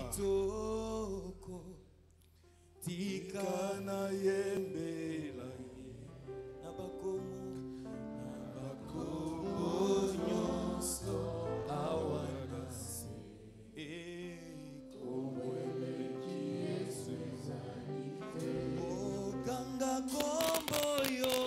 kitoko tika na yembela na bakomo nyonso awanasi komweleki Yesu ezalite oganga kombo yo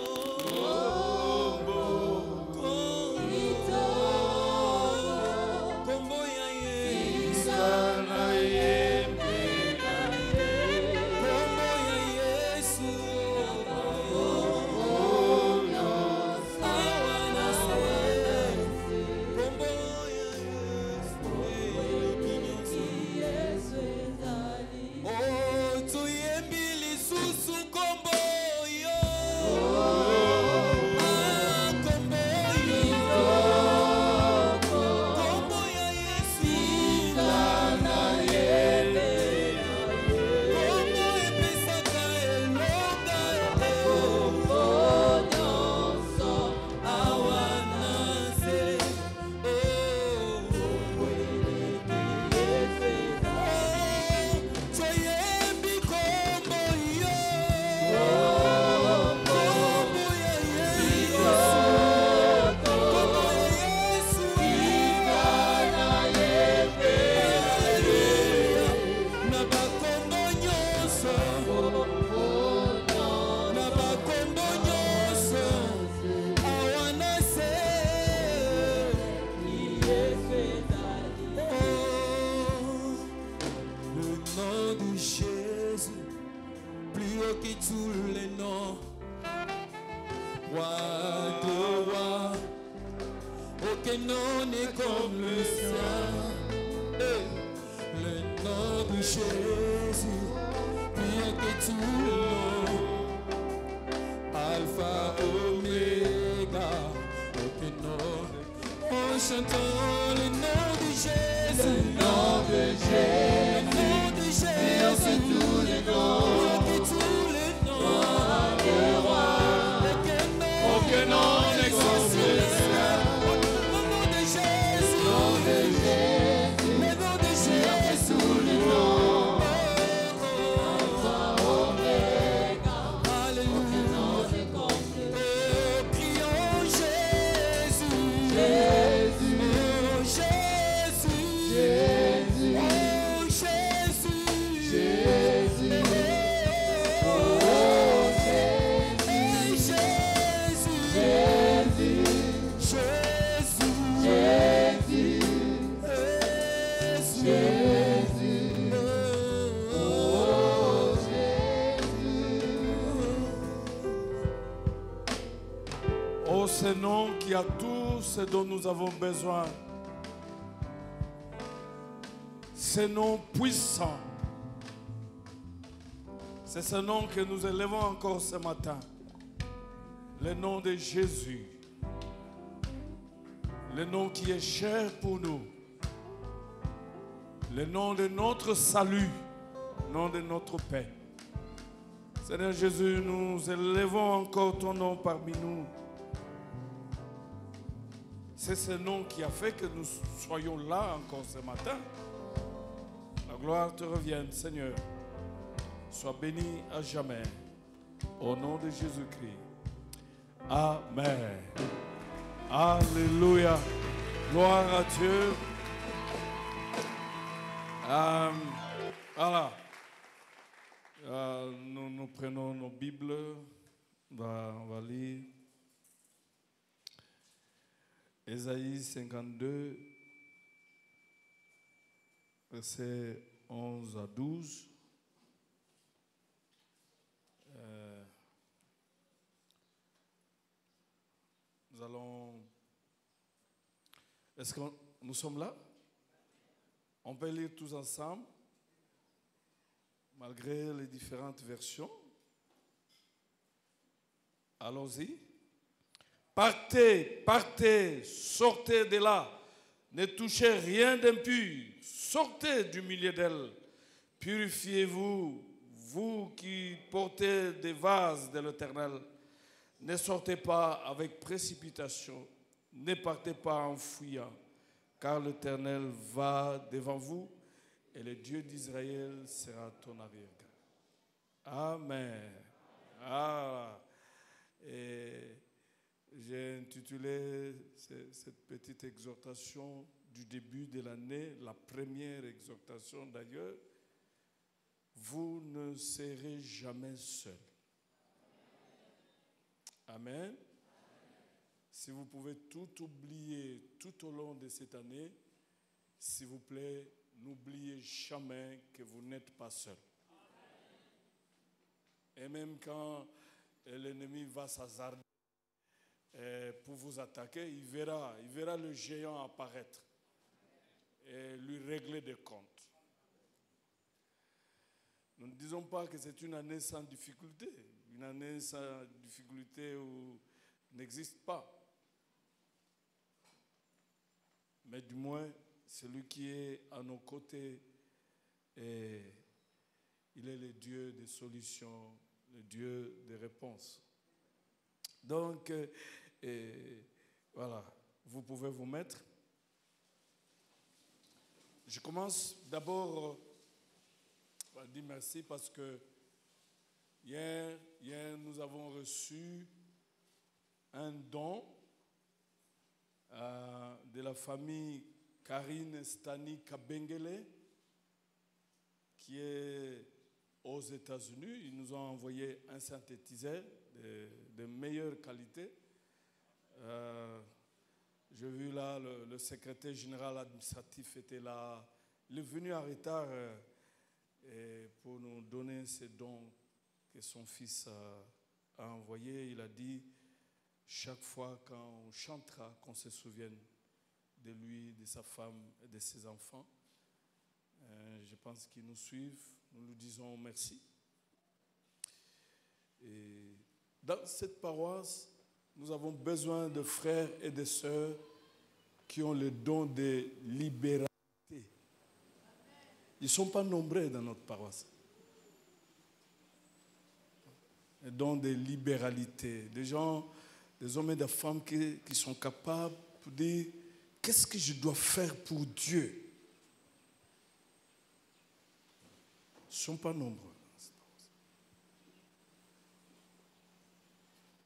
Ce nom qui a tout ce dont nous avons besoin. Ce nom puissant. C'est ce nom que nous élevons encore ce matin. Le nom de Jésus. Le nom qui est cher pour nous. Le nom de notre salut. Le nom de notre paix. Seigneur Jésus, nous élevons encore ton nom parmi nous. C'est ce nom qui a fait que nous soyons là encore ce matin. La gloire te revienne, Seigneur. Sois béni à jamais. Au nom de Jésus-Christ. Amen. Alléluia. Gloire à Dieu. Voilà. Nous prenons nos Bibles. On va lire. Ésaïe 52, versets 11 à 12. Nous allons... Est-ce que nous sommes là? On peut lire tous ensemble, malgré les différentes versions. Allons-y. Partez, partez, sortez de là. Ne touchez rien d'impur. Sortez du milieu d'elle. Purifiez-vous, vous qui portez des vases de l'Éternel. Ne sortez pas avec précipitation. Ne partez pas en fuyant, car l'Éternel va devant vous et le Dieu d'Israël sera ton arrière-garde. Amen. Ah. Et j'ai intitulé cette petite exhortation du début de l'année, la première exhortation d'ailleurs, vous ne serez jamais seul. Amen. Si vous pouvez tout oublier tout au long de cette année, s'il vous plaît, n'oubliez jamais que vous n'êtes pas seul. Et même quand l'ennemi va s'hasarder pour vous attaquer, il verra le géant apparaître et lui régler des comptes. Nous ne disons pas que c'est une année sans difficulté. Une année sans difficulté où n'existe pas. Mais du moins, celui qui est à nos côtés, il est le Dieu des solutions, le Dieu des réponses. Donc, voilà, vous pouvez vous mettre. Je commence d'abord à dire merci parce que hier, nous avons reçu un don de la famille Karine Stani Kabengele qui est aux États-Unis. Ils nous ont envoyé un synthétiseur de meilleure qualité. J'ai vu là, le secrétaire général administratif était là. Il est venu en retard pour nous donner ces dons que son fils a envoyés. Il a dit, chaque fois quand on chantera, qu'on se souvienne de lui, de sa femme et de ses enfants. Je pense qu'ils nous suivent. Nous lui disons merci. Et dans cette paroisse, nous avons besoin de frères et de sœurs qui ont le don de libéralité. Ils ne sont pas nombreux dans notre paroisse. Le don de libéralité. Des gens, des hommes et des femmes qui sont capables de dire qu'est-ce que je dois faire pour Dieu. Ils ne sont pas nombreux.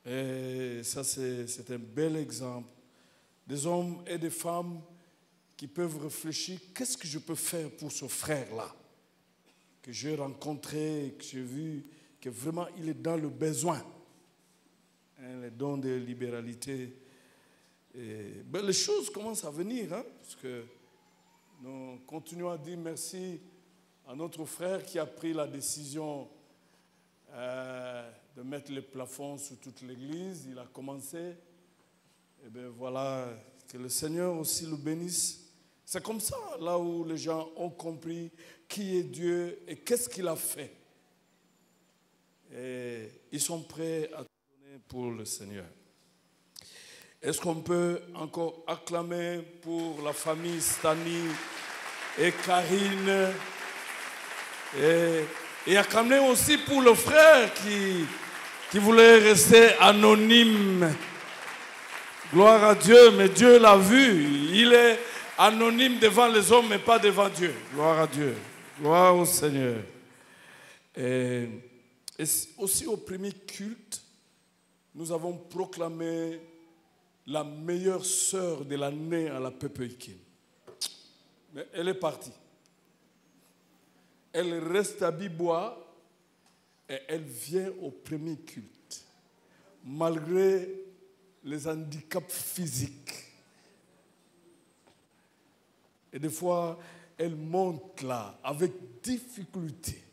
Et ça, c'est un bel exemple. Des hommes et des femmes qui peuvent réfléchir, qu'est-ce que je peux faire pour ce frère-là que j'ai rencontré, que j'ai vu, que vraiment il est dans le besoin. Le don de libéralité. Les choses commencent à venir, parce que nous continuons à dire merci à notre frère qui a pris la décision de mettre les plafonds sur toute l'église. Il a commencé. Et bien voilà, que le Seigneur aussi le bénisse. C'est comme ça, là où les gens ont compris qui est Dieu et qu'est-ce qu'il a fait. Et ils sont prêts à tout donner pour le Seigneur. Est-ce qu'on peut encore acclamer pour la famille Stani et Karine et acclamer aussi pour le frère qui voulait rester anonyme. Gloire à Dieu, mais Dieu l'a vu. Il est anonyme devant les hommes, mais pas devant Dieu. Gloire à Dieu. Gloire au Seigneur. Et aussi au premier culte, nous avons proclamé la meilleure sœur de l'année à la Pepeuikin. Mais elle est partie. Elle reste à Bibois et elle vient au premier culte. Malgré les handicaps physiques. Et des fois, elle monte là avec difficulté.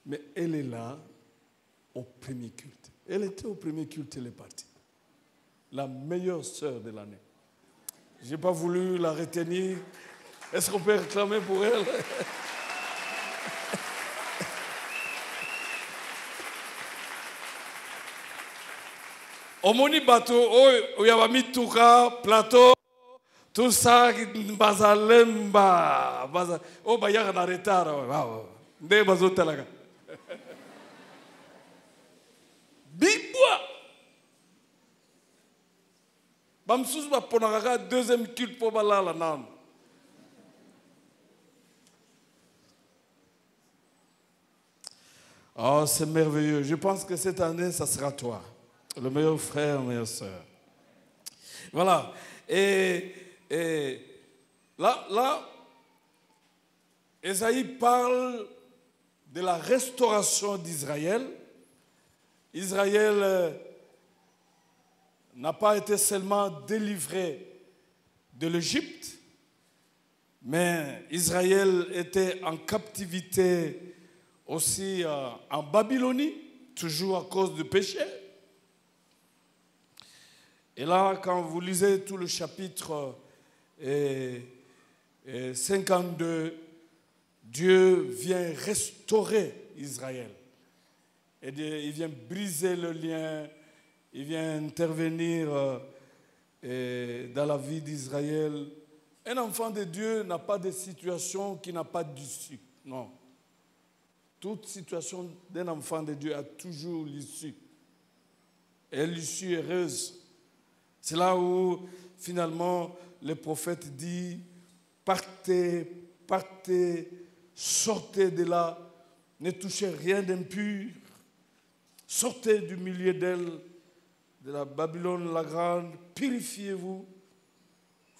Mais elle est là au premier culte. Elle était au premier culte, elle est partie. La meilleure sœur de l'année. Je n'ai pas voulu la retenir. Est-ce qu'on peut réclamer pour elle? Omoni bato oyaba mituka plateau tout ça bazalemba baza o bayaka na retard nde bazotalaka bibwa bamsusu baponaka deuxième culte po balala nanu Oh, c'est merveilleux. Je pense que cette année, ça sera toi. Le meilleur frère, meilleure sœur. Voilà. Et là, Ésaïe parle de la restauration d'Israël. Israël n'a pas été seulement délivré de l'Égypte, mais Israël était en captivité aussi en Babylonie, toujours à cause du péché. Et là, quand vous lisez tout le chapitre 52, Dieu vient restaurer Israël. Et il vient briser le lien, il vient intervenir dans la vie d'Israël. Un enfant de Dieu n'a pas de situation qui n'a pas d'issue. Non. Toute situation d'un enfant de Dieu a toujours l'issue. Et l'issue heureuse. C'est là où, finalement, le prophète dit, partez, partez, sortez de là, ne touchez rien d'impur, sortez du milieu d'elle, de la Babylone la grande, purifiez-vous,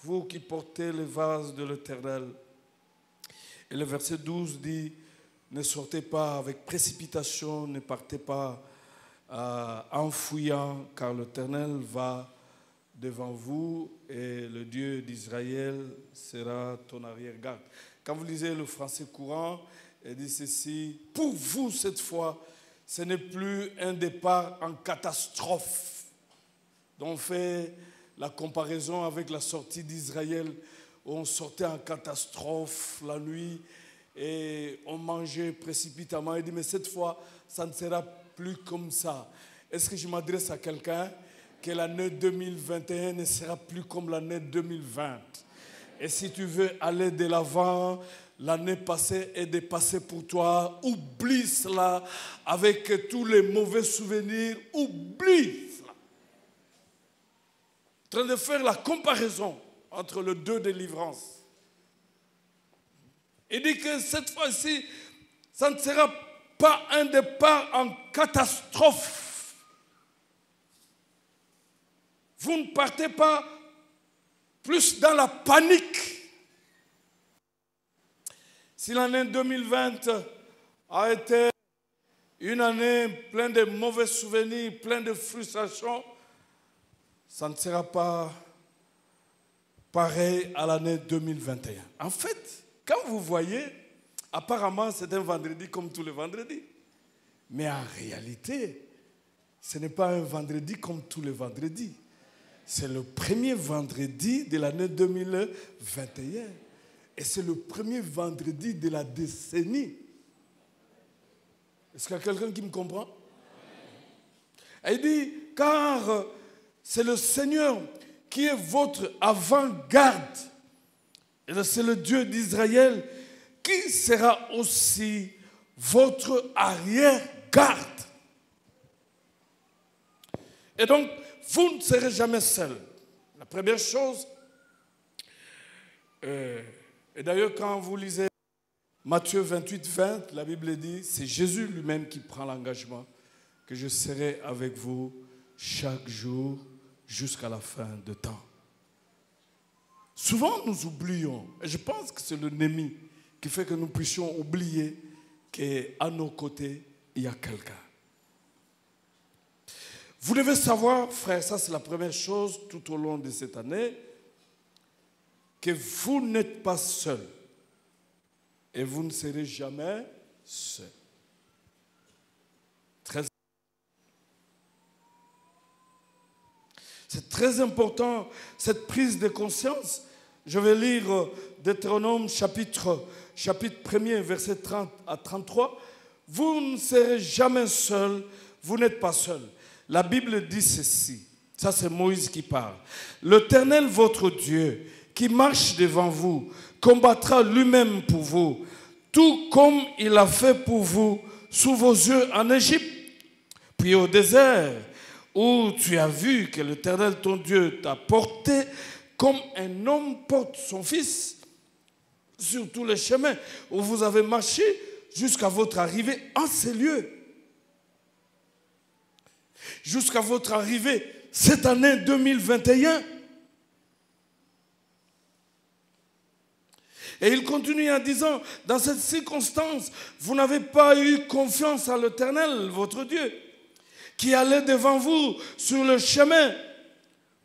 vous qui portez les vases de l'Éternel. Et le verset 12 dit, ne sortez pas avec précipitation, ne partez pas en fouillant, car l'Éternel va devant vous et le Dieu d'Israël sera ton arrière-garde. Quand vous lisez le français courant, il dit ceci, pour vous cette fois, ce n'est plus un départ en catastrophe. Donc on fait la comparaison avec la sortie d'Israël, où on sortait en catastrophe la nuit et on mangeait précipitamment. Il dit, mais cette fois, ça ne sera plus comme ça. Est-ce que je m'adresse à quelqu'un que l'année 2021 ne sera plus comme l'année 2020? Et si tu veux aller de l'avant, l'année passée est dépassée pour toi. Oublie cela avec tous les mauvais souvenirs. Oublie cela. En train de faire la comparaison entre les deux délivrances. Il dit que cette fois-ci, ça ne sera pas un départ en catastrophe. Vous ne partez pas plus dans la panique. Si l'année 2020 a été une année pleine de mauvais souvenirs, pleine de frustrations, ça ne sera pas pareil à l'année 2021. En fait, quand vous voyez, apparemment c'est un vendredi comme tous les vendredis. Mais en réalité, ce n'est pas un vendredi comme tous les vendredis. C'est le premier vendredi de l'année 2021. Et c'est le premier vendredi de la décennie. Est-ce qu'il y a quelqu'un qui me comprend? Et il dit, car c'est le Seigneur qui est votre avant-garde. Et c'est le Dieu d'Israël qui sera aussi votre arrière-garde. Et donc, vous ne serez jamais seul. La première chose, et d'ailleurs quand vous lisez Matthieu 28, 20, la Bible dit, c'est Jésus lui-même qui prend l'engagement que je serai avec vous chaque jour jusqu'à la fin de temps. Souvent nous oublions, et je pense que c'est l'ennemi qui fait que nous puissions oublier qu'à nos côtés, il y a quelqu'un. Vous devez savoir, frère, ça c'est la première chose tout au long de cette année, que vous n'êtes pas seul et vous ne serez jamais seul. C'est très important, cette prise de conscience. Je vais lire Deutéronome chapitre 1er, verset 30 à 33. Vous ne serez jamais seul, vous n'êtes pas seul. La Bible dit ceci, ça c'est Moïse qui parle. L'Éternel, votre Dieu, qui marche devant vous, combattra lui-même pour vous, tout comme il a fait pour vous sous vos yeux en Égypte. Puis au désert, où tu as vu que l'Éternel, ton Dieu, t'a porté comme un homme porte son fils sur tous les chemins où vous avez marché jusqu'à votre arrivée en ces lieux. jusqu'à votre arrivée cette année 2021. Et il continue en disant, dans cette circonstance, vous n'avez pas eu confiance à l'Éternel, votre Dieu, qui allait devant vous sur le chemin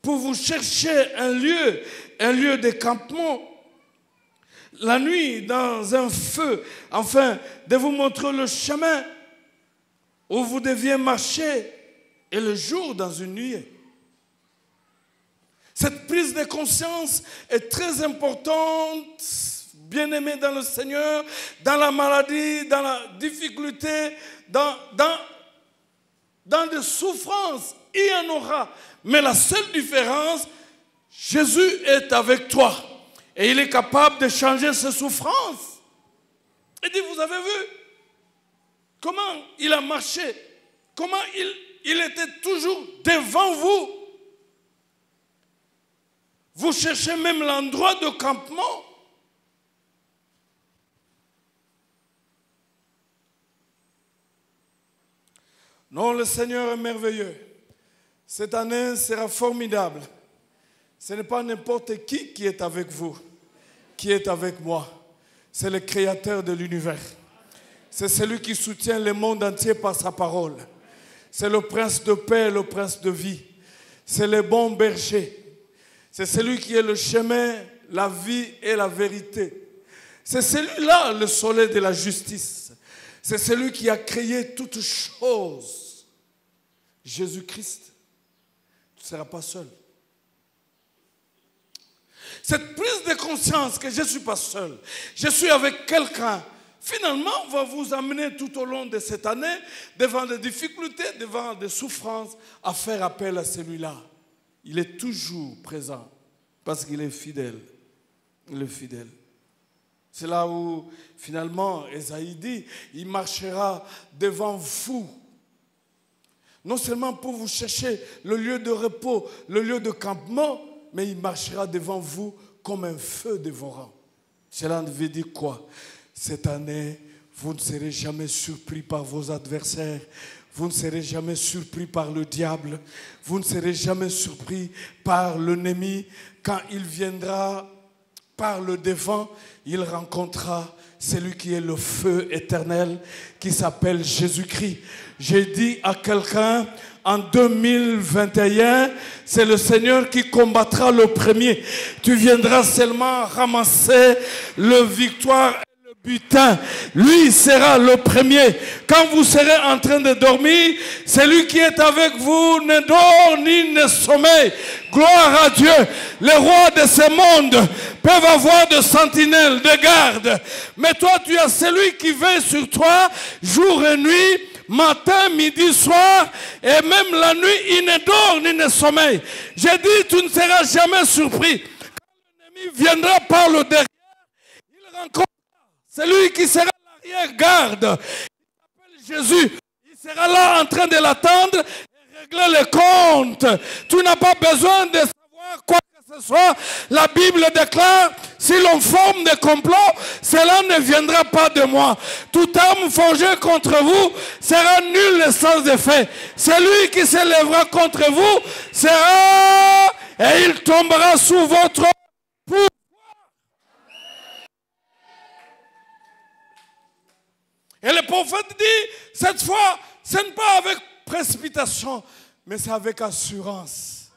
pour vous chercher un lieu de campement, la nuit dans un feu, afin de vous montrer le chemin où vous deviez marcher, et le jour dans une nuit. Cette prise de conscience est très importante, bien-aimés dans le Seigneur, dans la maladie, dans la difficulté, dans des souffrances, il y en aura. Mais la seule différence, Jésus est avec toi. Et il est capable de changer ces souffrances. Il dit, vous avez vu comment il a marché, comment il était toujours devant vous. Vous cherchez même l'endroit de campement. Non, le Seigneur est merveilleux. Cette année sera formidable. Ce n'est pas n'importe qui est avec vous, qui est avec moi. C'est le Créateur de l'univers. C'est celui qui soutient le monde entier par sa parole. C'est le Prince de paix, le Prince de vie. C'est le bon berger. C'est celui qui est le chemin, la vie et la vérité. C'est celui-là, le soleil de la justice. C'est celui qui a créé toutes choses. Jésus-Christ. Tu ne seras pas seul. Cette prise de conscience que je ne suis pas seul, je suis avec quelqu'un, finalement va vous amener tout au long de cette année, devant des difficultés, devant des souffrances, à faire appel à celui-là. Il est toujours présent parce qu'il est fidèle. Il est fidèle. C'est là où finalement Ésaïe dit, il marchera devant vous. Non seulement pour vous chercher le lieu de repos, le lieu de campement, mais il marchera devant vous comme un feu dévorant. Cela veut dire quoi? Cette année, vous ne serez jamais surpris par vos adversaires. Vous ne serez jamais surpris par le diable. Vous ne serez jamais surpris par l'ennemi. Quand il viendra par le devant, il rencontrera celui qui est le feu éternel, qui s'appelle Jésus-Christ. J'ai dit à quelqu'un, en 2021, c'est le Seigneur qui combattra le premier. Tu viendras seulement ramasser le victoire et le butin. Lui sera le premier. Quand vous serez en train de dormir, celui qui est avec vous ne dort ni ne sommeille. Gloire à Dieu. Les rois de ce monde peuvent avoir de sentinelles, de gardes. Mais toi, tu as celui qui veille sur toi jour et nuit, matin, midi, soir, et même la nuit, il ne dort ni ne sommeille. J'ai dit, tu ne seras jamais surpris. Quand l'ennemi viendra par le derrière, il rencontrera celui qui sera l'arrière-garde. Il s'appelle Jésus. Il sera là en train de l'attendre et régler les comptes. Tu n'as pas besoin de savoir quoi que ce soit. La Bible déclare, si l'on forme des complots, cela ne viendra pas de moi. Toute arme forgée contre vous sera nulle et sans effet. Celui qui s'élèvera contre vous sera, et il tombera sous votre pouvoir. Et le prophète dit, cette fois, ce n'est pas avec précipitation, mais c'est avec assurance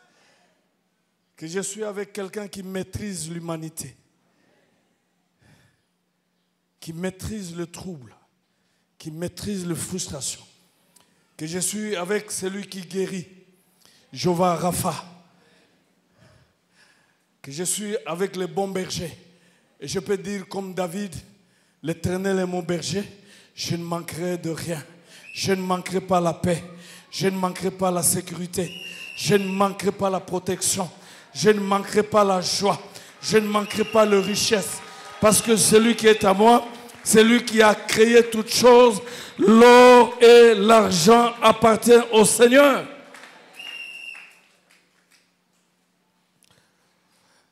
que je suis avec quelqu'un qui maîtrise l'humanité, qui maîtrise le trouble, qui maîtrise la frustration, que je suis avec celui qui guérit, Jéhovah Rapha, que je suis avec le bon berger. Et je peux dire comme David, l'Éternel est mon berger, je ne manquerai de rien. Je ne manquerai pas la paix, je ne manquerai pas la sécurité, je ne manquerai pas la protection, je ne manquerai pas la joie, je ne manquerai pas la richesse. Parce que celui qui est à moi, c'est lui qui a créé toutes choses. L'or et l'argent appartiennent au Seigneur.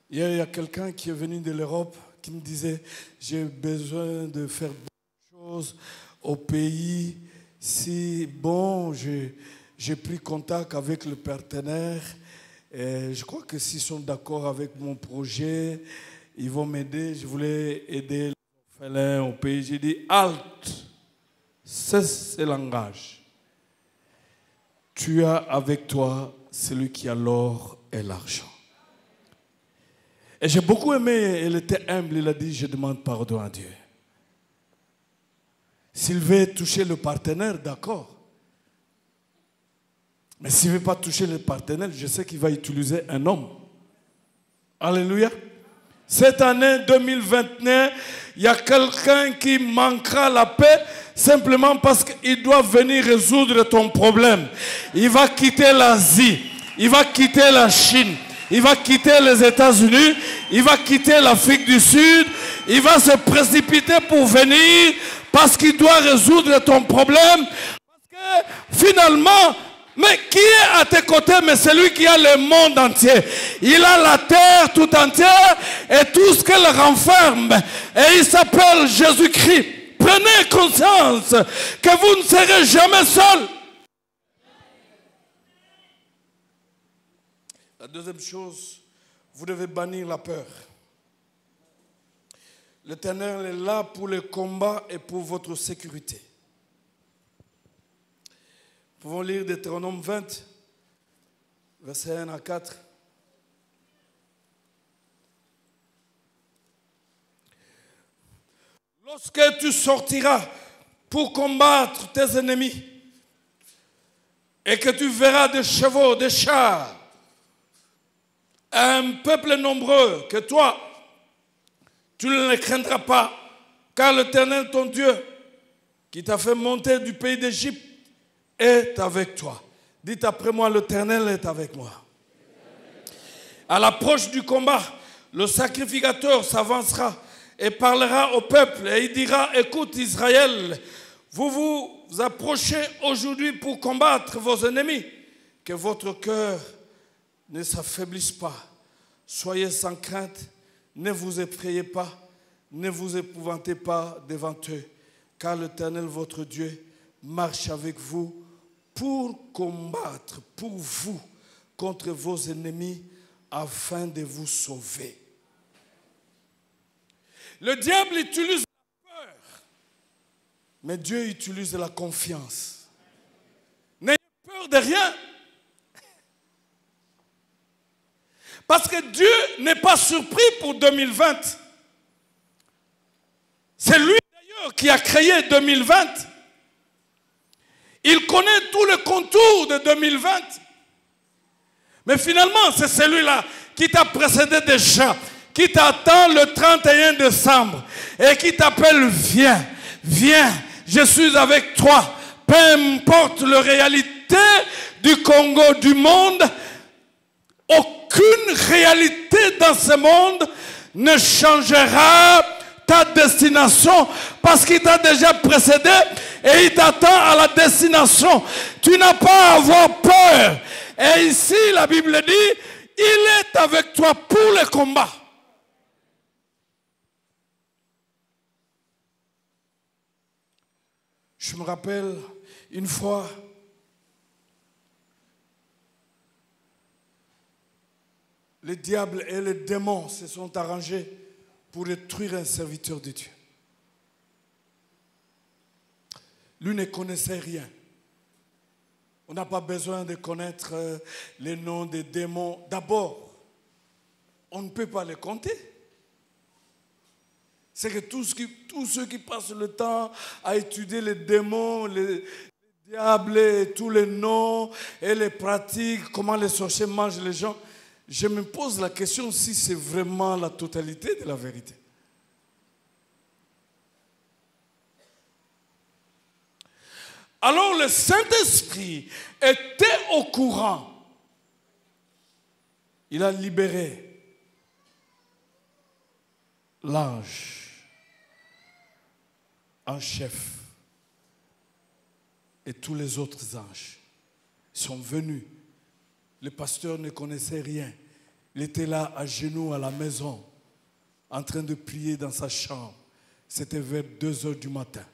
Hier, il y a quelqu'un qui est venu de l'Europe qui me disait, j'ai besoin de faire beaucoup de choses au pays. Si bon, j'ai pris contact avec le partenaire. Et je crois que s'ils sont d'accord avec mon projet, ils vont m'aider. Je voulais aider les orphelins au pays. J'ai dit, halte, cesse ce langage. Tu as avec toi celui qui a l'or et l'argent. Et j'ai beaucoup aimé, elle était humble, il a dit, je demande pardon à Dieu. S'il veut toucher le partenaire, d'accord. Mais s'il ne veut pas toucher le partenaire, je sais qu'il va utiliser un homme. Alléluia. Cette année 2021, il y a quelqu'un qui manquera la paix simplement parce qu'il doit venir résoudre ton problème. Il va quitter l'Asie, il va quitter la Chine, il va quitter les États-Unis, il va quitter l'Afrique du Sud, il va se précipiter pour venir parce qu'il doit résoudre ton problème. Parce que finalement, mais qui est à tes côtés? Mais celui qui a le monde entier. Il a la terre tout entière et tout ce qu'elle renferme. Et il s'appelle Jésus-Christ. Prenez conscience que vous ne serez jamais seul. La deuxième chose, vous devez bannir la peur. L'Éternel est là pour le combat et pour votre sécurité. Nous pouvons lire Deutéronome 20, versets 1 à 4. Lorsque tu sortiras pour combattre tes ennemis et que tu verras des chevaux, des chars, un peuple nombreux que toi, tu ne les craindras pas, car l'Éternel ton Dieu, qui t'a fait monter du pays d'Égypte, est avec toi. Dites après moi, l'Éternel est avec moi. À l'approche du combat, le sacrificateur s'avancera et parlera au peuple et il dira, écoute Israël, vous vous approchez aujourd'hui pour combattre vos ennemis, que votre cœur ne s'affaiblisse pas. Soyez sans crainte, ne vous effrayez pas, ne vous épouvantez pas devant eux, car l'Éternel votre Dieu marche avec vous pour combattre pour vous contre vos ennemis afin de vous sauver. Le diable utilise la peur, mais Dieu utilise la confiance. N'ayez peur de rien. Parce que Dieu n'est pas surpris pour 2020. C'est lui d'ailleurs qui a créé 2020. Il connaît tout le contour de 2020. Mais finalement, c'est celui-là qui t'a précédé déjà, qui t'attend le 31 décembre et qui t'appelle, viens, viens, je suis avec toi. Peu importe la réalité du Congo, du monde, aucune réalité dans ce monde ne changera ta destination parce qu'il t'a déjà précédé et il t'attend à la destination. Tu n'as pas à avoir peur. Et ici, la Bible dit, il est avec toi pour le combat. Je me rappelle une fois, le diable et les démons se sont arrangés pour détruire un serviteur de Dieu. Lui ne connaissait rien. On n'a pas besoin de connaître les noms des démons. D'abord, on ne peut pas les compter. C'est que tous ceux qui passent le temps à étudier les démons, les diables, et tous les noms et les pratiques, comment les sorciers mangent les gens, je me pose la question si c'est vraiment la totalité de la vérité. Alors le Saint-Esprit était au courant. Il a libéré l'ange en chef et tous les autres anges sont venus. Le pasteur ne connaissait rien. Il était là à genoux à la maison en train de prier dans sa chambre. C'était vers 2 heures du matin.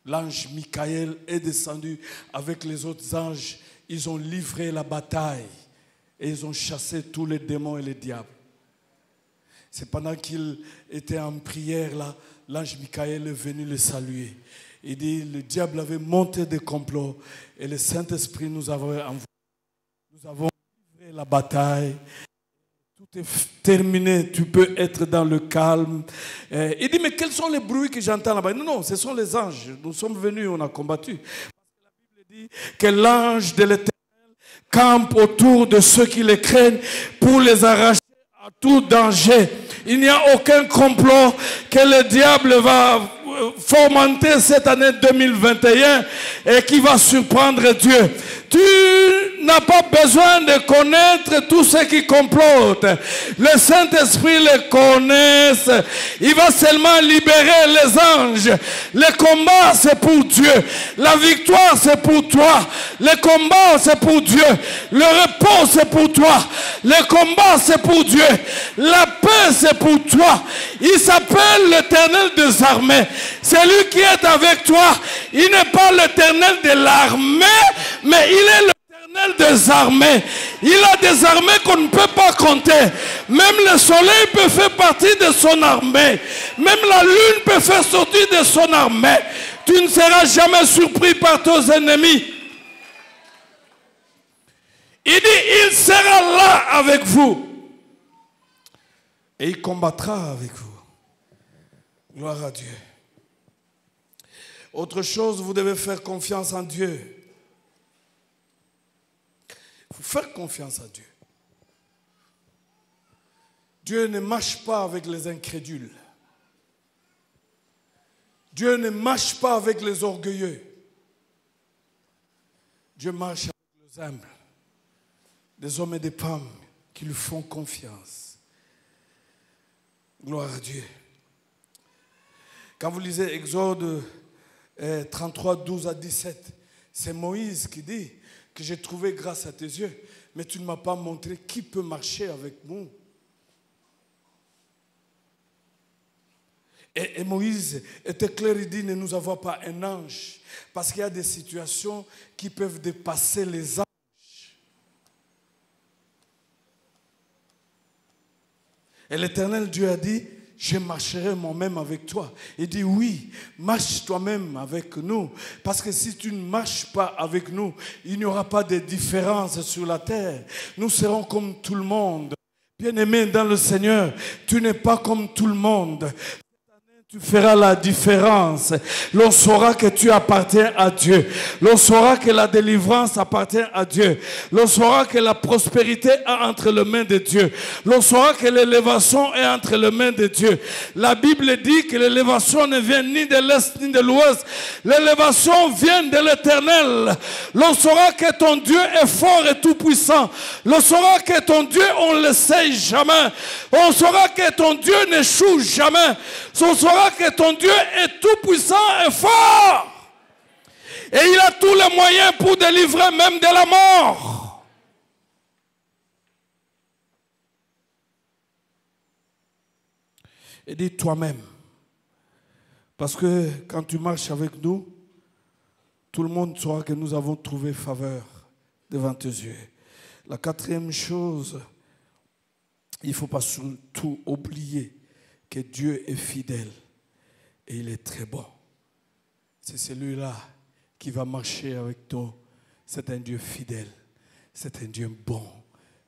l'ange Michael est descendu avec les autres anges. Ils ont livré la bataille et ils ont chassé tous les démons et les diables. C'est pendant qu'il était en prière là, l'ange Michael est venu le saluer. Il dit, le diable avait monté des complots et le Saint-Esprit nous avait envoyé. Nous avons livré la bataille. Tout est terminé, tu peux être dans le calme. Il dit, mais quels sont les bruits que j'entends là-bas? Non, non, ce sont les anges. Nous sommes venus, on a combattu. Parce que la Bible dit que l'ange de l'Éternel campe autour de ceux qui les craignent pour les arracher à tout danger. Il n'y a aucun complot que le diable va fomenter cette année 2021 et qui va surprendre Dieu. Tu n'as pas besoin de connaître tous ceux qui complotent. Le Saint-Esprit les connaît. Il va seulement libérer les anges. Le combat, c'est pour Dieu. La victoire, c'est pour toi. Le combat, c'est pour Dieu. Le repos, c'est pour toi. Le combat, c'est pour Dieu. La paix, c'est pour toi. Il s'appelle l'Éternel des armées. C'est lui qui est avec toi. Il n'est pas l'Éternel de l'armée, mais il est l'Éternel des armées. Il a des armées qu'on ne peut pas compter. Même le soleil peut faire partie de son armée. Même la lune peut faire sortir de son armée. Tu ne seras jamais surpris par tes ennemis. Il dit, il sera là avec vous. Et il combattra avec vous. Gloire à Dieu. Autre chose, vous devez faire confiance en Dieu. Il faut faire confiance à Dieu. Dieu ne marche pas avec les incrédules. Dieu ne marche pas avec les orgueilleux. Dieu marche avec les humbles. Des hommes et des femmes qui lui font confiance. Gloire à Dieu. Quand vous lisez Exode 33, 12 à 17, c'est Moïse qui dit que j'ai trouvé grâce à tes yeux, mais tu ne m'as pas montré qui peut marcher avec nous. Et Moïse était clair, il dit, ne nous avons pas un ange, parce qu'il y a des situations qui peuvent dépasser les anges. Et l'Éternel Dieu a dit, je marcherai moi-même avec toi. Il dit, oui, marche toi-même avec nous. Parce que si tu ne marches pas avec nous, il n'y aura pas de différence sur la terre. Nous serons comme tout le monde. Bien-aimé dans le Seigneur, tu n'es pas comme tout le monde. Tu feras la différence. L'on saura que tu appartiens à Dieu. L'on saura que la délivrance appartient à Dieu. L'on saura que la prospérité est entre les mains de Dieu. L'on saura que l'élévation est entre les mains de Dieu. La Bible dit que l'élévation ne vient ni de l'Est ni de l'Ouest. L'élévation vient de l'Éternel. L'on saura que ton Dieu est fort et tout puissant. L'on saura que ton Dieu, on ne le sait jamais. On saura que ton Dieu n'échoue jamais. On saura que ton Dieu est tout puissant et fort. Et il a tous les moyens pour délivrer même de la mort. Et dis toi-même. Parce que quand tu marches avec nous, tout le monde saura que nous avons trouvé faveur devant tes yeux. La quatrième chose, il ne faut pas surtout oublier que Dieu est fidèle. Et il est très bon. C'est celui-là qui va marcher avec toi. C'est un Dieu fidèle. C'est un Dieu bon.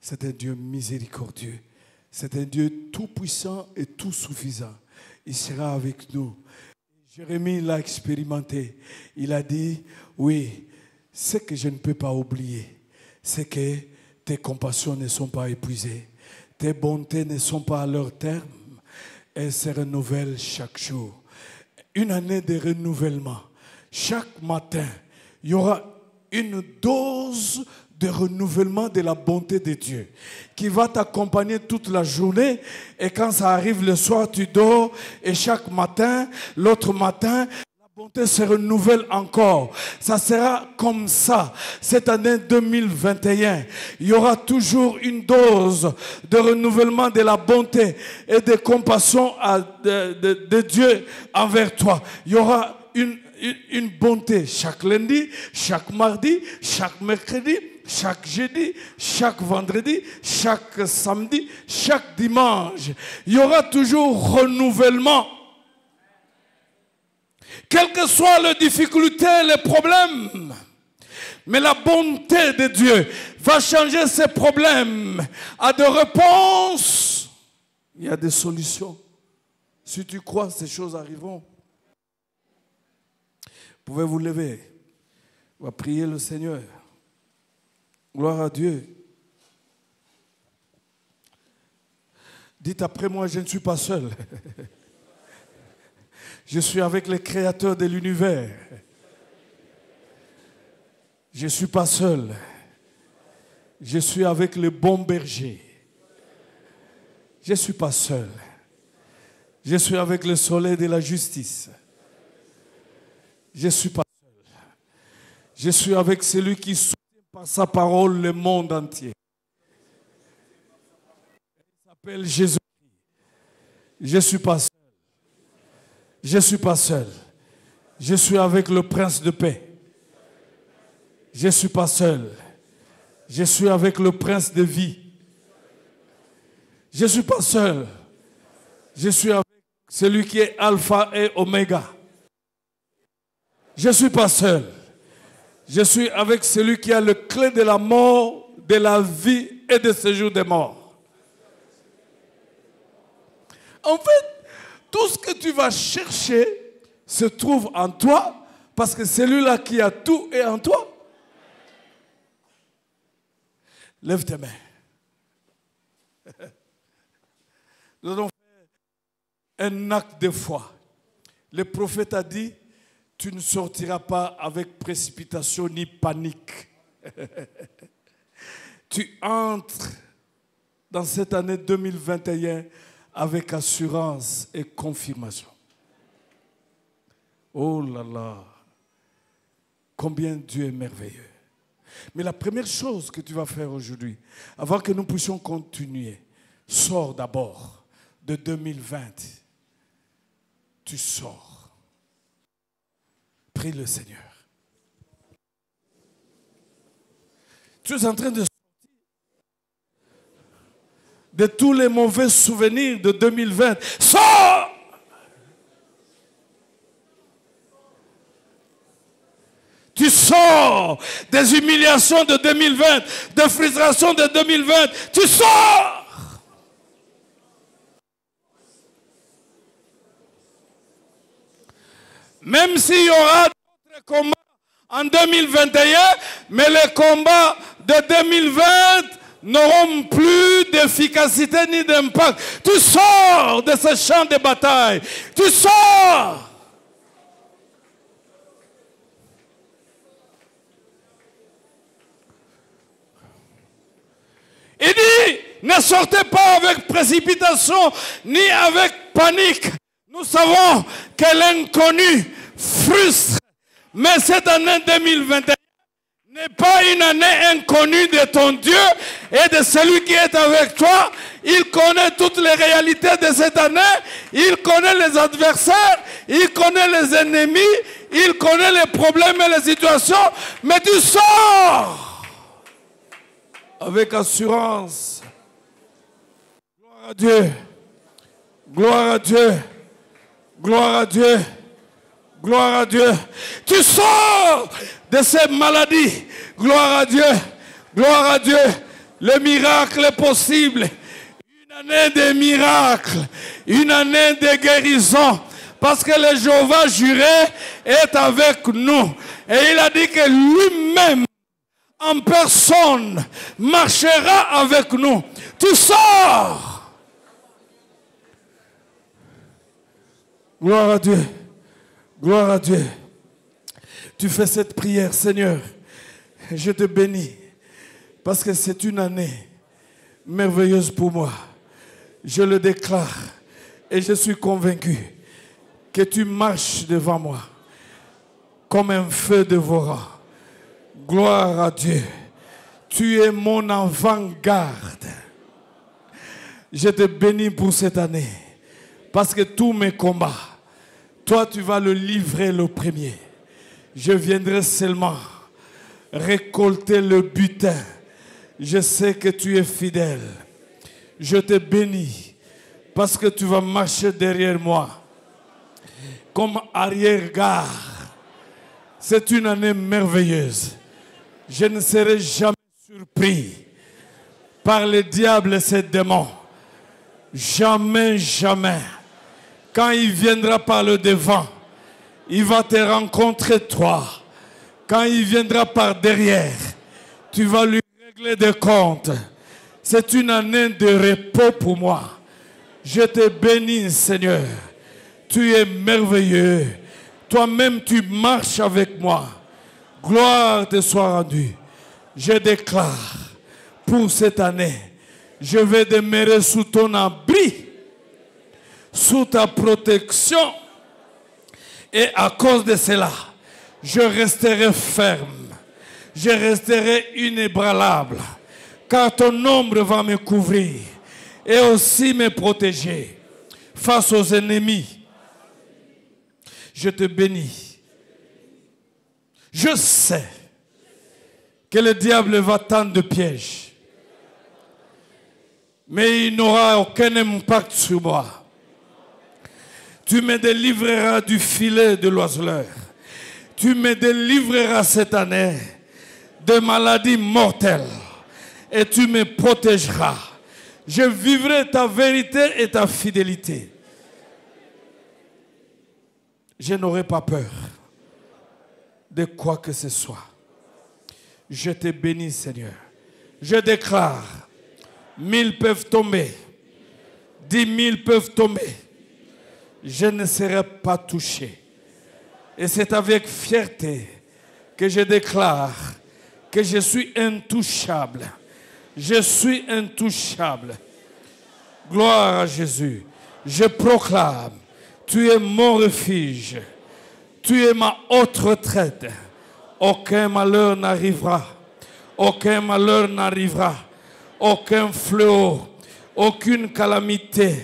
C'est un Dieu miséricordieux. C'est un Dieu tout puissant et tout suffisant. Il sera avec nous. Jérémie l'a expérimenté. Il a dit, oui, ce que je ne peux pas oublier, c'est que tes compassions ne sont pas épuisées. Tes bontés ne sont pas à leur terme. Elles se renouvellent chaque jour. Une année de renouvellement. Chaque matin, il y aura une dose de renouvellement de la bonté de Dieu qui va t'accompagner toute la journée. Et quand ça arrive le soir, tu dors. Et chaque matin, l'autre matin, la bonté se renouvelle encore. Ça sera comme ça. Cette année 2021, il y aura toujours une dose de renouvellement de la bonté et de compassion de Dieu envers toi. Il y aura une bonté chaque lundi, chaque mardi, chaque mercredi, chaque jeudi, chaque vendredi, chaque samedi, chaque dimanche. Il y aura toujours renouvellement. Quelles que soient les difficultés, les problèmes, mais la bonté de Dieu va changer ces problèmes à des réponses. Il y a des solutions. Si tu crois, ces choses arriveront. Vous pouvez vous lever. On va prier le Seigneur. Gloire à Dieu. Dites après moi, je ne suis pas seul. Je suis avec le Créateur de l'univers. Je ne suis pas seul. Je suis avec le bon berger. Je ne suis pas seul. Je suis avec le soleil de la justice. Je ne suis pas seul. Je suis avec celui qui soutient par sa parole le monde entier. Il s'appelle Jésus-Christ. Je ne suis pas seul. Je ne suis pas seul. Je suis avec le prince de paix. Je ne suis pas seul. Je suis avec le prince de vie. Je ne suis pas seul. Je suis avec celui qui est alpha et oméga. Je ne suis pas seul. Je suis avec celui qui a le clé de la mort, de la vie et de séjour des morts. En fait, tout ce que tu vas chercher se trouve en toi parce que celui-là qui a tout est en toi. Lève tes mains. Nous allons faire un acte de foi. Le prophète a dit, tu ne sortiras pas avec précipitation ni panique. Tu entres dans cette année 2021 avec assurance et confirmation. Oh là là, combien Dieu est merveilleux. Mais la première chose que tu vas faire aujourd'hui, avant que nous puissions continuer, sors d'abord de 2020. Tu sors. Prie le Seigneur. Tu es en train de sortir de tous les mauvais souvenirs de 2020. Sors! Tu sors des humiliations de 2020, des frustrations de 2020. Tu sors! Même s'il y aura d'autres combats en 2021, mais les combats de 2020 n'auront plus d'efficacité ni d'impact. Tu sors de ce champ de bataille. Tu sors! Il dit, ne sortez pas avec précipitation ni avec panique. Nous savons que l'inconnu frustre. Mais cette année 2021 n'est pas une année inconnue de ton Dieu et de celui qui est avec toi. Il connaît toutes les réalités de cette année. Il connaît les adversaires. Il connaît les ennemis. Il connaît les problèmes et les situations. Mais tu sors avec assurance. Gloire à Dieu. Gloire à Dieu. Gloire à Dieu. Gloire à Dieu. Tu sors de ces maladies. Gloire à Dieu. Gloire à Dieu. Le miracle est possible. Une année de miracles. Une année de guérison. Parce que le Jéhovah juré est avec nous. Et il a dit que lui-même, en personne, marchera avec nous. Tu sors. Gloire à Dieu. Gloire à Dieu. Tu fais cette prière, Seigneur. Je te bénis. Parce que c'est une année merveilleuse pour moi. Je le déclare. Et je suis convaincu que tu marches devant moi comme un feu dévorant. Gloire à Dieu. Tu es mon avant-garde. Je te bénis pour cette année. Parce que tous mes combats, toi tu vas le livrer le premier. Je viendrai seulement récolter le butin. Je sais que tu es fidèle. Je te bénis parce que tu vas marcher derrière moi comme arrière-garde. C'est une année merveilleuse. Je ne serai jamais surpris par le diable et ses démons. Jamais, jamais. Quand il viendra par le devant, il va te rencontrer toi. Quand il viendra par derrière, tu vas lui régler des comptes. C'est une année de repos pour moi. Je te bénis, Seigneur. Tu es merveilleux. Toi-même, tu marches avec moi. Gloire te soit rendue. Je déclare pour cette année, je vais demeurer sous ton abri, sous ta protection. Et à cause de cela, je resterai ferme. Je resterai inébranlable. Car ton ombre va me couvrir et aussi me protéger face aux ennemis. Je te bénis. Je sais que le diable va tendre de pièges, mais il n'aura aucun impact sur moi. Tu me délivreras du filet de l'oiseleur. Tu me délivreras cette année de maladies mortelles et tu me protégeras. Je vivrai ta vérité et ta fidélité. Je n'aurai pas peur de quoi que ce soit. Je te bénis, Seigneur. Je déclare, 1000 peuvent tomber, 10 000 peuvent tomber. Je ne serai pas touché. Et c'est avec fierté que je déclare que je suis intouchable. Je suis intouchable. Gloire à Jésus. Je proclame, tu es mon refuge. Tu es ma haute retraite. Aucun malheur n'arrivera. Aucun malheur n'arrivera. Aucun fléau. Aucune calamité.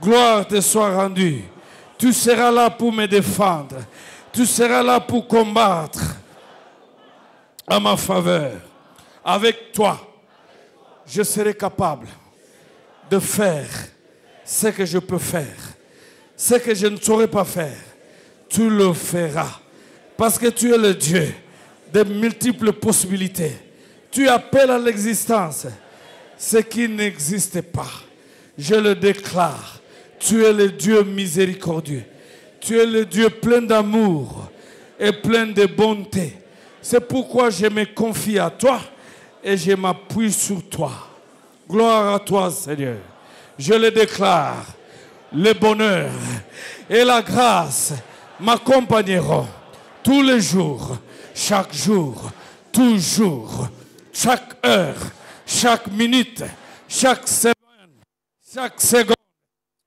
Gloire te soit rendue. Tu seras là pour me défendre. Tu seras là pour combattre à ma faveur. Avec toi, je serai capable de faire ce que je peux faire. Ce que je ne saurais pas faire, tu le feras. Parce que tu es le Dieu de multiples possibilités. Tu appelles à l'existence ce qui n'existe pas. Je le déclare. Tu es le Dieu miséricordieux. Tu es le Dieu plein d'amour et plein de bonté. C'est pourquoi je me confie à toi et je m'appuie sur toi. Gloire à toi, Seigneur. Je le déclare. Le bonheur et la grâce m'accompagneront tous les jours, chaque jour, toujours, chaque heure, chaque minute, chaque semaine, chaque seconde,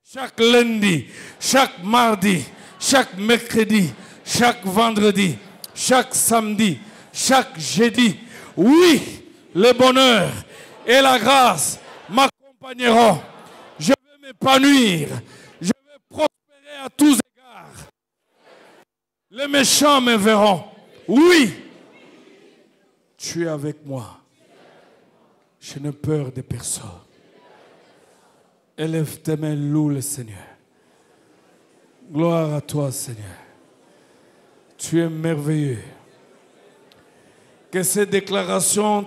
chaque lundi, chaque mardi, chaque mercredi, chaque vendredi, chaque samedi, chaque jeudi. Oui, le bonheur et la grâce m'accompagneront. Je vais m'épanouir. Je vais prospérer à tous égards. Les méchants me verront. Oui, tu es avec moi. Je n'ai peur de personne. Élève tes mains, loue le Seigneur. Gloire à toi, Seigneur. Tu es merveilleux. Que ces déclarations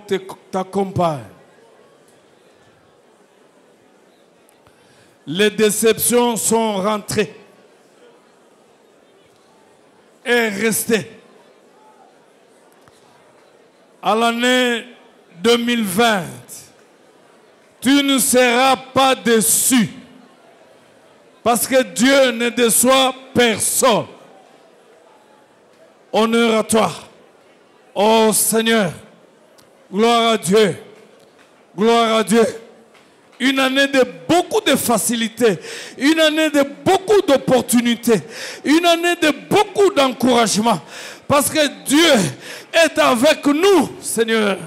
t'accompagnent. Les déceptions sont rentrées et restées. À l'année 2020, tu ne seras pas déçu. Parce que Dieu ne déçoit personne. Honneur à toi. Oh Seigneur. Gloire à Dieu. Gloire à Dieu. Une année de beaucoup de facilité. Une année de beaucoup d'opportunités. Une année de beaucoup d'encouragement. Parce que Dieu est avec nous, Seigneur.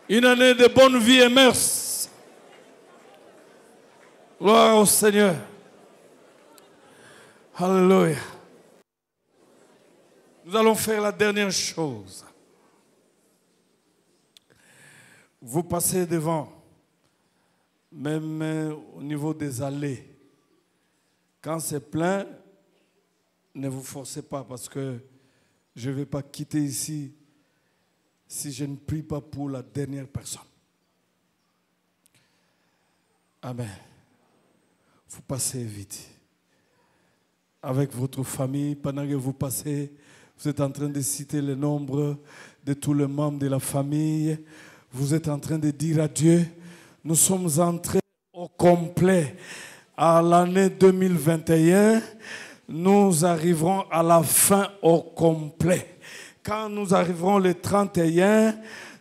Une année de bonne vie et mœurs. Gloire au Seigneur. Alléluia. Nous allons faire la dernière chose. Vous passez devant, même au niveau des allées. Quand c'est plein, ne vous forcez pas parce que je ne vais pas quitter ici si je ne prie pas pour la dernière personne. Amen. Vous passez vite. Avec votre famille, pendant que vous passez, vous êtes en train de citer le nombre de tous les membres de la famille. Vous êtes en train de dire à Dieu, nous sommes entrés au complet à l'année 2021. Nous arriverons à la fin au complet. Quand nous arriverons le 31,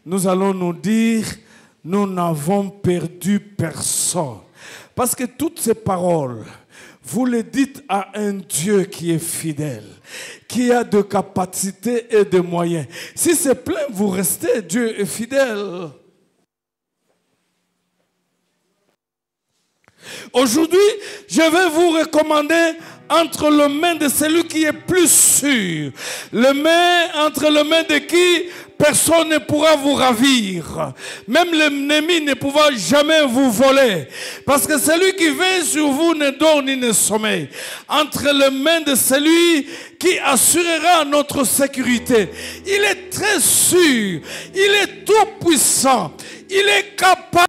nous allons nous dire, nous n'avons perdu personne. Parce que toutes ces paroles, vous les dites à un Dieu qui est fidèle, qui a de capacités et de moyens. Si c'est plein, vous restez, Dieu est fidèle. Aujourd'hui, je vais vous recommander entre les mains de celui qui est plus sûr, entre les mains de qui personne ne pourra vous ravir. Même l'ennemi ne pourra jamais vous voler. Parce que celui qui veille sur vous ne dort ni ne sommeille. Entre les mains de celui qui assurera notre sécurité. Il est très sûr. Il est tout puissant. Il est capable.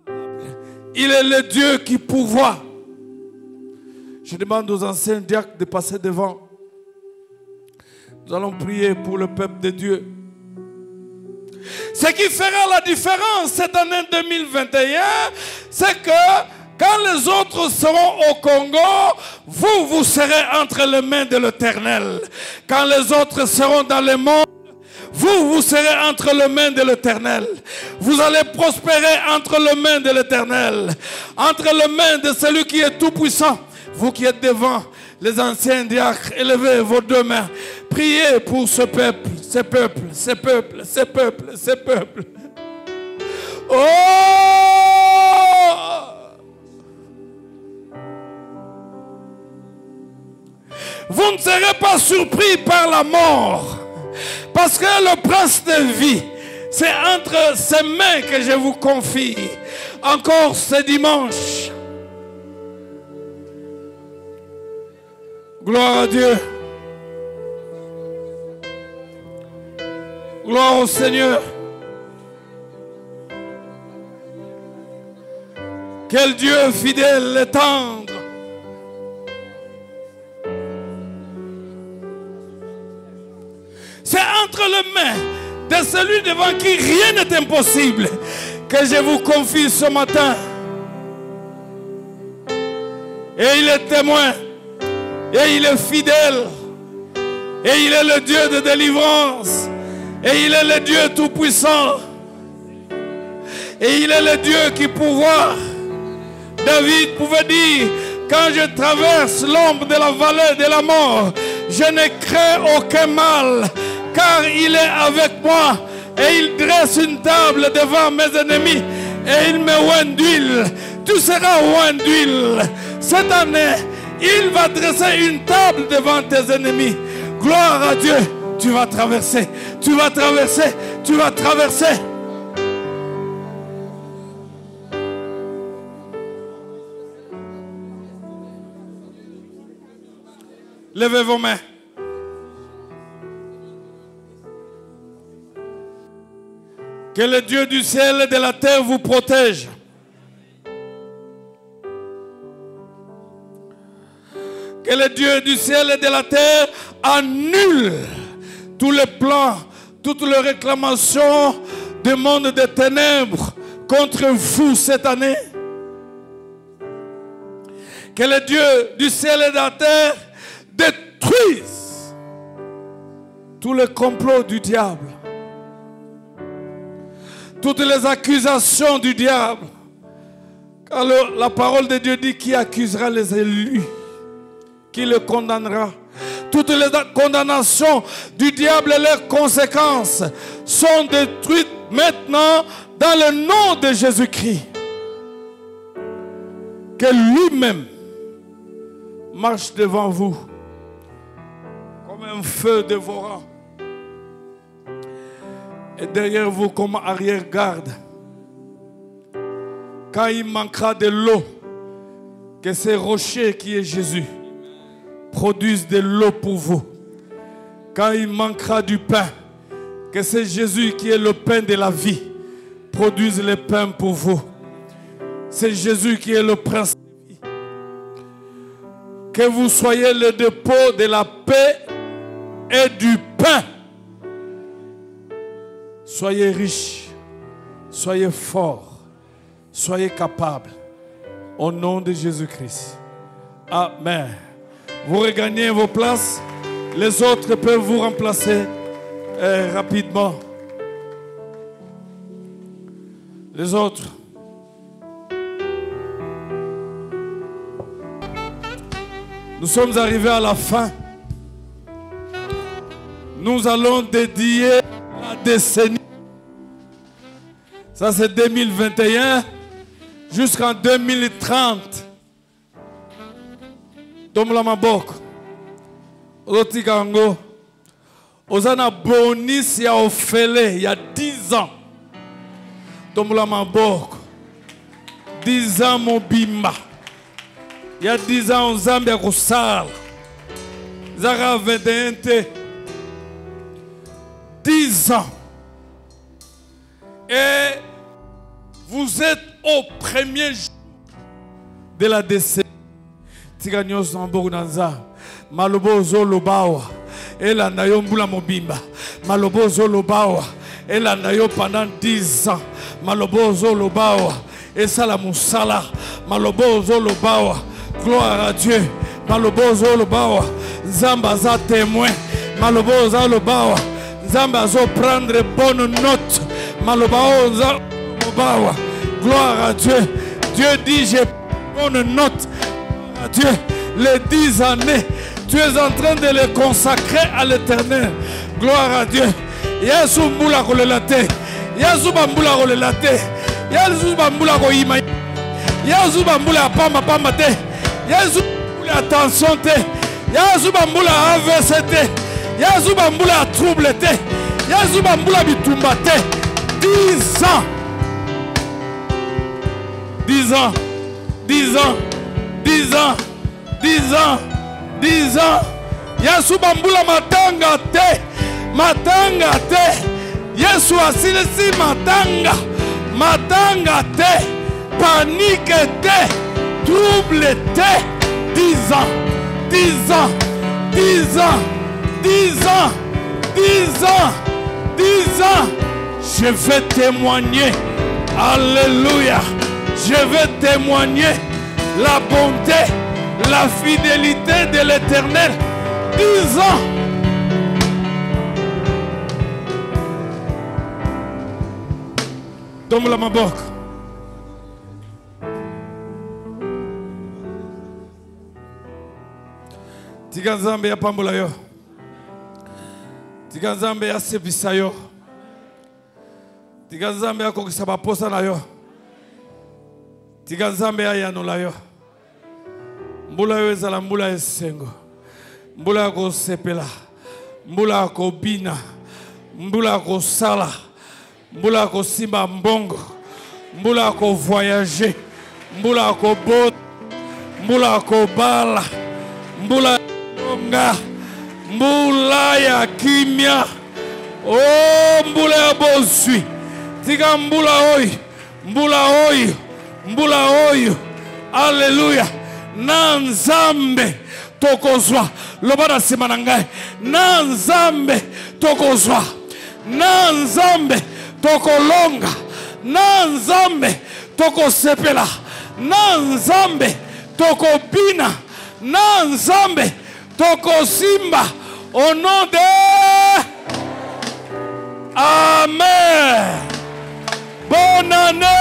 Il est le Dieu qui pourvoit. Je demande aux anciens diacres de passer devant. Nous allons prier pour le peuple de Dieu. Ce qui fera la différence cette année 2021, c'est que quand les autres seront au Congo, vous serez entre les mains de l'Éternel. Quand les autres seront dans le monde, vous serez entre les mains de l'Éternel. Vous allez prospérer entre les mains de l'Éternel. Entre les mains de celui qui est tout puissant. Vous qui êtes devant, les anciens diacres, élevez vos deux mains. Priez pour ce peuple, ce peuple, ce peuple, ce peuple, ce peuple. Oh! Vous ne serez pas surpris par la mort. Parce que le prince de vie, c'est entre ses mains que je vous confie. Encore ce dimanche. Gloire à Dieu. Gloire au Seigneur. Quel Dieu fidèle et tendre. C'est entre les mains de celui devant qui rien n'est impossible que je vous confie ce matin. Et il est témoin. Et il est fidèle. Et il est le Dieu de délivrance. Et il est le Dieu tout-puissant. Et il est le Dieu qui pourvoit. David pouvait dire, quand je traverse l'ombre de la vallée de la mort, je ne crains aucun mal, car il est avec moi. Et il dresse une table devant mes ennemis. Et il me oint d'huile. Tu seras oint d'huile. Cette année, il va dresser une table devant tes ennemis. Gloire à Dieu. Tu vas traverser. Tu vas traverser. Tu vas traverser. Levez vos mains. Que le Dieu du ciel et de la terre vous protège. Que le Dieu du ciel et de la terre annule tous les plans, toutes les réclamations du monde des ténèbres contre vous cette année. Que le Dieu du ciel et de la terre détruise tous les complots du diable, toutes les accusations du diable. Car la parole de Dieu dit qui accusera les élus, qui le condamnera. Toutes les condamnations du diable et leurs conséquences sont détruites maintenant dans le nom de Jésus-Christ. Que lui-même marche devant vous comme un feu dévorant. Et derrière vous comme arrière-garde, quand il manquera de l'eau, que ces rochers qui est Jésus produisent de l'eau pour vous. Quand il manquera du pain, que c'est Jésus qui est le pain de la vie produise le pain pour vous. C'est Jésus qui est le prince de vie. Que vous soyez le dépôt de la paix et du pain. Soyez riches, soyez forts, soyez capables. Au nom de Jésus-Christ. Amen. Vous regagnez vos places. Les autres peuvent vous remplacer rapidement. Les autres. Nous sommes arrivés à la fin. Nous allons dédier la décennie. Ça c'est 2021 jusqu'en 2030. Tomla maboko. Otikango. Ozana bonis ya ofele il y a 10 ans. Tomla maboko. 10 ans mobimba. Il y a 10 ans aux Zambie à Koussal. Zara 21 te. 10 ans. Et vous êtes au premier jour de la décennie. Tiganyos Nambogu Nanza. Malobo Zolo Bawa. Ela Nayo Mbula Mobimba. Malobo Zolo Bawa. Ela Nayo pendant 10 ans. Malobo Zolo Bawa. Et Salamoussala. Malobo Zolo Bawa. Gloire à Dieu. Malobo Zolo Bawa. Zamba za témoin. Malobo Zolo Bawa. Zamba zo prendre bonne note. Malobao Zolo Bawa. Gloire à Dieu. Dieu dit j'ai bonne note. Gloire à Dieu. Les 10 années, tu es en train de les consacrer à l'Éternel. Gloire à Dieu. Yesu mbula kolelate. Yesu bambula kolelate. Yesu bambula koima. Yesu bambula pamba pamba te. Yesu bambula attention te. Yesu bambula AVC te. Yesu bambula trouble te. Yesu bambula bitumba te. 10 ans. 10 ans. 10 ans. 10 ans. 10 ans. 10 ans. Yesu bambula matanga te. Matanga te. Yesu asilisi matanga. Matanga te. Panique te. Trouble te. 10 ans. 10 ans. 10 ans. 10 ans. 10 ans. 10 ans. Je vais témoigner. Alléluia. Je vais témoigner la bonté, la fidélité de l'Éternel. 10 ans. Tombe la mabok. Tiganzambe ya pambola yo. Tiganzambe ya sebisa yo. Tiganzambe ya kokisa baposa na yo. Tiganzambe ya yanula yo. Mbula yo ezala mbula esengo. Mbula ya kosepela. Mbula ya kobina. Mbula ya kosala. Mbula ya kosimba mbongo. Mbula ya kovoyager. Mbula ya kobota. Mbula ya kobala. Mbula ya konga. Mbula ya kimia. Oh, mbula ya bosui. Tika mbula oyo. Mbula oyo. Mbula oyo. Alléluia. Na nzambe tokozwa. Lobana simanangai. Na nzambe tokozwa. Na nzambe tokolonga. Na nzambe tokosepela. Na nzambe tokobina. Na nzambe tokosimba. Au nom de Amen. Bonne année.